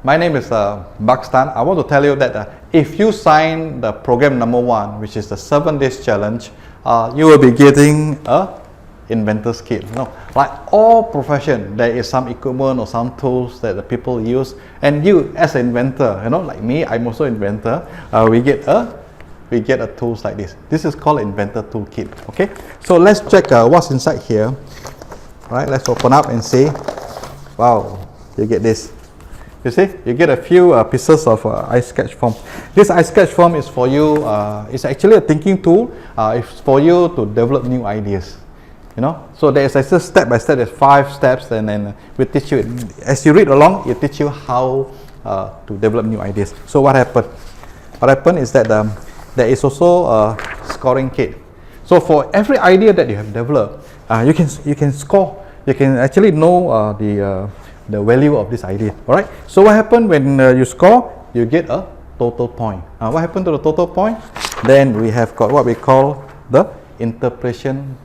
My name is Buxton. I want to tell you that if you sign the program number 1, which is the 7 days challenge, you will be getting a inventor's kit. Like all profession, there is some equipment or some tools that the people use, and you as an inventor, like me, I'm also an inventor. We get a tools like this. This is called inventor toolkit. Okay, so let's check what's inside here. Right, let's open up and see. Wow, you get this. You see, you get a few pieces of ice sketch form. This ice sketch form is for you. It's actually a thinking tool. It's for you to develop new ideas. So there's a step by step. There's 5 steps, and then we teach you. As you read along, it teach you how to develop new ideas. So what happened? What happened is that there is also a scoring kit. So for every idea that you have developed, you can score. You can actually know the value of this idea. All right. So what happened when you score? You get a total point. What happened to the total point? Then we have got what we call the interpretation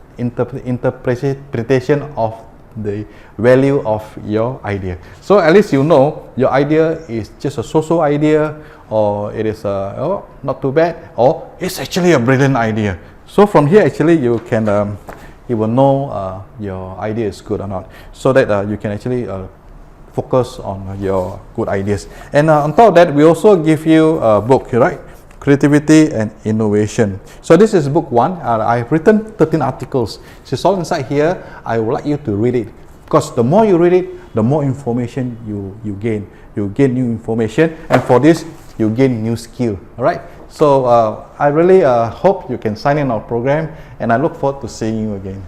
of the value of your idea. So at least you know your idea is just a so-so idea, or it is not too bad, or it's actually a brilliant idea. So from here, actually, you can you will know your idea is good or not, so that you can actually focus on your good ideas. And on top of that, we also give you a book, right? Creativity and Innovation. So this is book 1. I've written 13 articles. So it's all inside here. I would like you to read it, because the more you read it, the more information you gain. You gain new information, and for this, you gain new skill. All right. So I really hope you can sign in our program, and I look forward to seeing you again.